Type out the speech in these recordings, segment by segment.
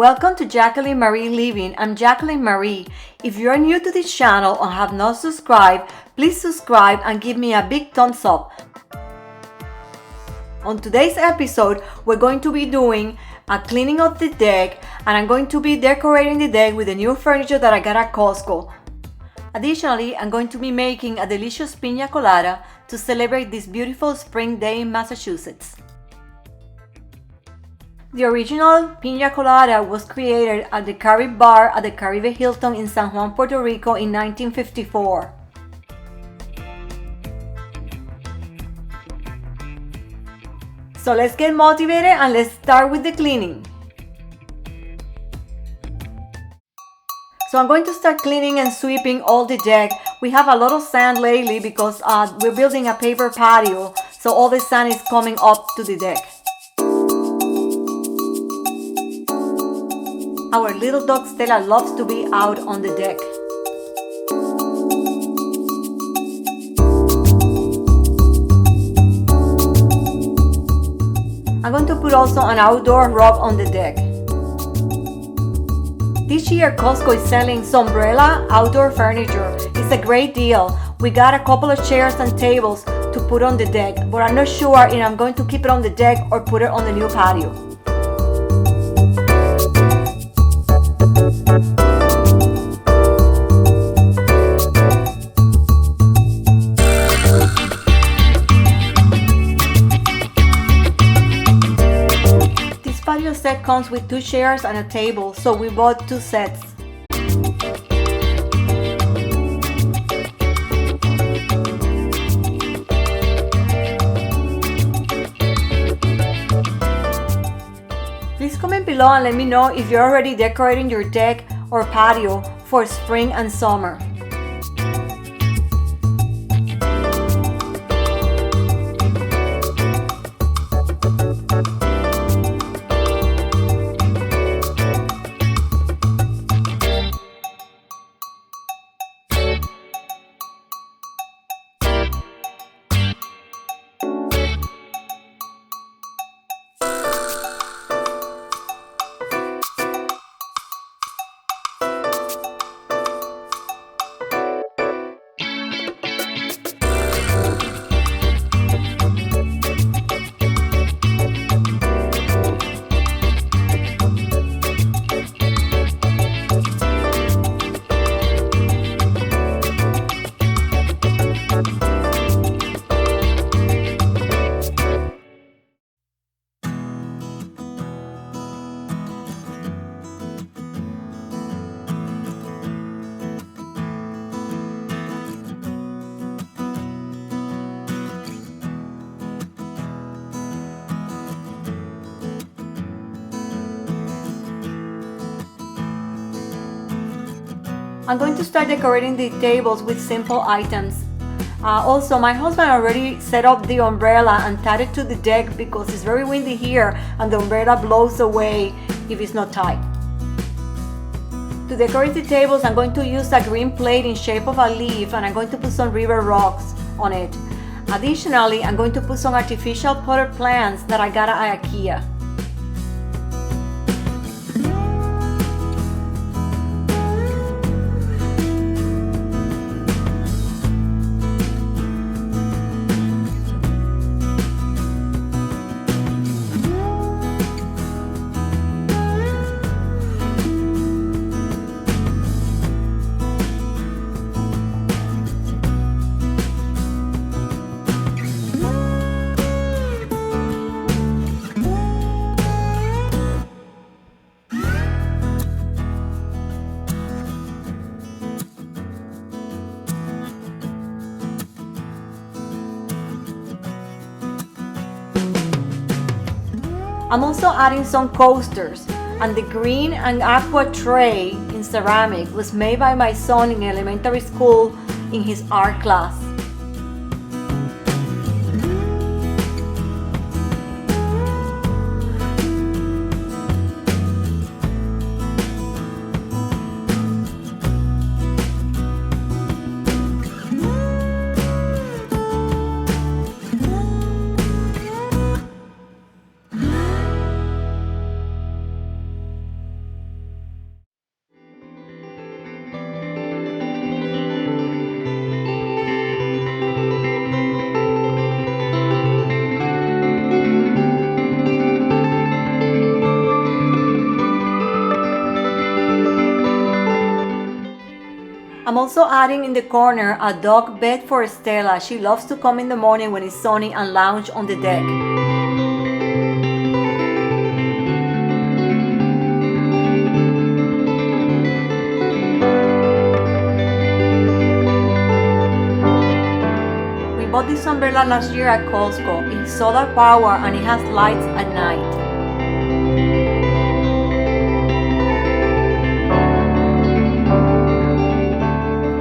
Welcome to Jacqueline Marie Living. I'm Jacqueline Marie. If you are new to this channel or have not subscribed, please subscribe and give me a big thumbs up. On today's episode, we're going to be doing a cleaning of the deck, and I'm going to be decorating the deck with the new furniture that I got at Costco. Additionally, I'm going to be making a delicious piña colada to celebrate this beautiful spring day in Massachusetts. The original piña colada was created at the Caribe bar at the Caribe Hilton in San Juan, Puerto Rico in 1954. So let's get motivated and let's start with the cleaning. So I'm going to start cleaning and sweeping all the deck. We have a lot of sand lately because we're building a paper patio, so all the sand is coming up to the deck. Our little dog Stella loves to be out on the deck. I'm going to put also an outdoor rug on the deck. This year Costco is selling Sombrella outdoor furniture. It's a great deal. We got a couple of chairs and tables to put on the deck, but I'm not sure if I'm going to keep it on the deck or put it on the new patio. Patio set comes with 2 chairs and a table, so we bought 2 sets. Please comment below and let me know if you're already decorating your deck or patio for spring and summer. I'm going to start decorating the tables with simple items. Also, my husband already set up the umbrella and tied it to the deck because it's very windy here and the umbrella blows away if it's not tied. To decorate the tables, I'm going to use a green plate in shape of a leaf, and I'm going to put some river rocks on it. Additionally, I'm going to put some artificial potted plants that I got at IKEA. I'm also adding some coasters, and the green and aqua tray in ceramic was made by my son in elementary school in his art class. I'm also adding in the corner a dog bed for Stella. She loves to come in the morning when it's sunny and lounge on the deck. We bought this umbrella last year at Costco. It's solar power and it has lights at night.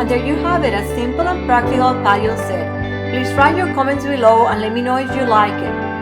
And there you have it, a simple and practical patio set. Please write your comments below and let me know if you like it.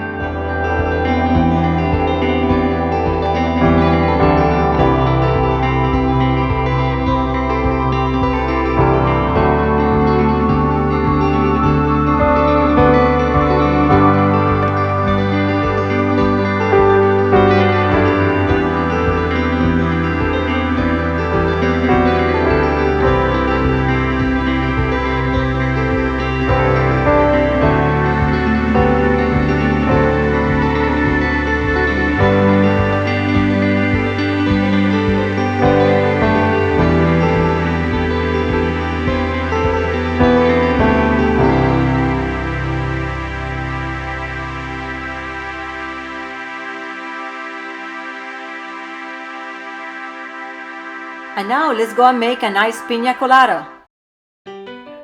And now let's go and make a nice piña colada.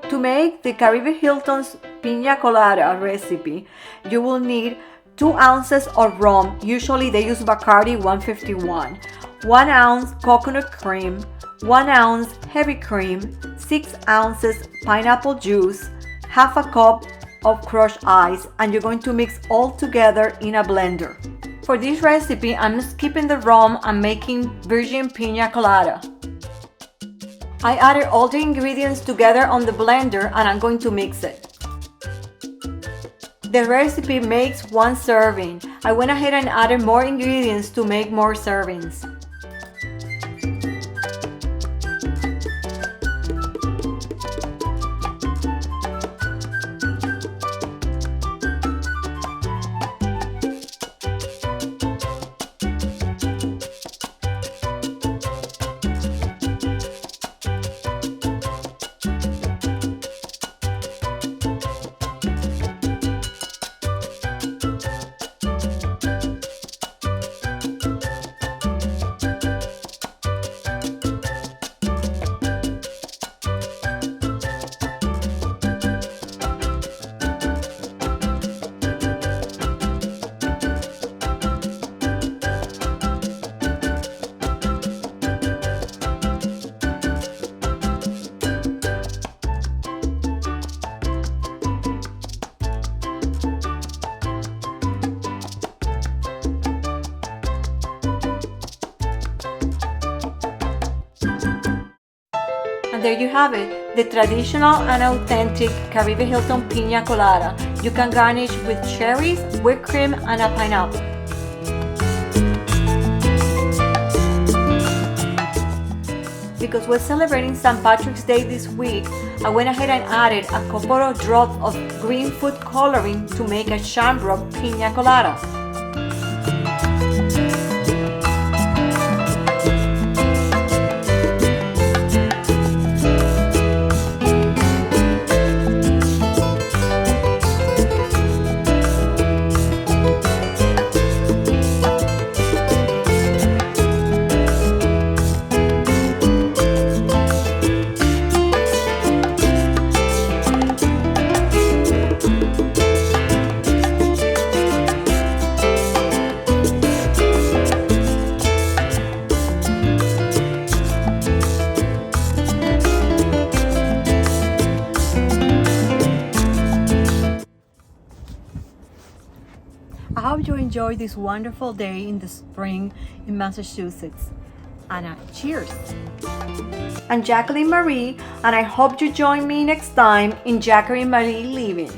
To make the Caribe Hilton'S Piña Colada recipe, you will need 2 ounces of rum. Usually they use Bacardi 151, 1 ounce coconut cream, 1 ounce heavy cream, 6 ounces pineapple juice, half a cup of crushed ice, and you're going to mix all together in a blender. For this recipe, I'm skipping the rum and making virgin piña colada. I added all the ingredients together on the blender and I'm going to mix it. The recipe makes 1 serving. I went ahead and added more ingredients to make more servings. And there you have it, the traditional and authentic Caribe Hilton Piña Colada. You can garnish with cherries, whipped cream, and a pineapple. Because we're celebrating St. Patrick's Day this week, I went ahead and added a couple of drops of green food coloring to make a shamrock piña colada. I hope you enjoy this wonderful day in the spring in Massachusetts. And cheers! I'm Jacqueline Marie, and I hope you join me next time in Jacqueline Marie Living.